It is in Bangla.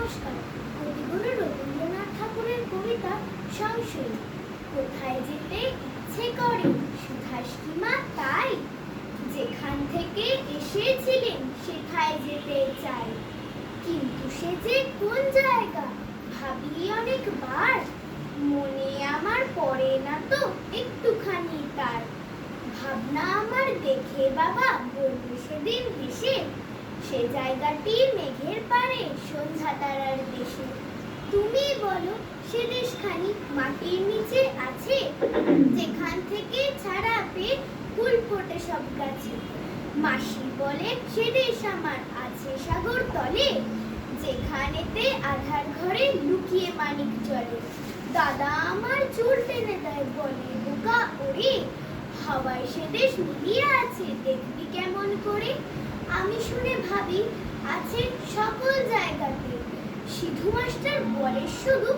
নমস্কার। কবিগুরু রবীন্দ্রনাথ ঠাকুরের কবিতা সংশয়। কোথায় যেতে ইচ্ছে করে সুধাস কি মা তাই, যেখান থেকে এসেছিলেন সেথায় যেতে চাই। কিন্তু সে যে কোন জায়গা ভাবি অনেকবার, মনে আমার পড়ে না তো একটুখানি তার। ভাবনা আমার দেখে বাবা বলল সেদিন হেসে, সে জায়গাটি মেঘের পারে সন্ধ্যা তারার দেশে। তুমি বলো সে দেশখানি মাটির নিচে আছে, যেখান থেকে ছাড়া পেয়ে ফুল ফোটে সব গাছে। মাসি বলে সে দেশ আমার আছে সাগর তলে, যেখানেতে আধার ঘরে লুকিয়ে মানিক চলে। দাদা আমার চুল টেনে দেয় বলে বোকা ওরে, হাওয়ায় সে দেশ মিলিয়ে আছে দেখবি কেমন করে। আমি শুনে ভাবি আছে সকল জায়গাতে, সিধু মাস্টার বলে শুধু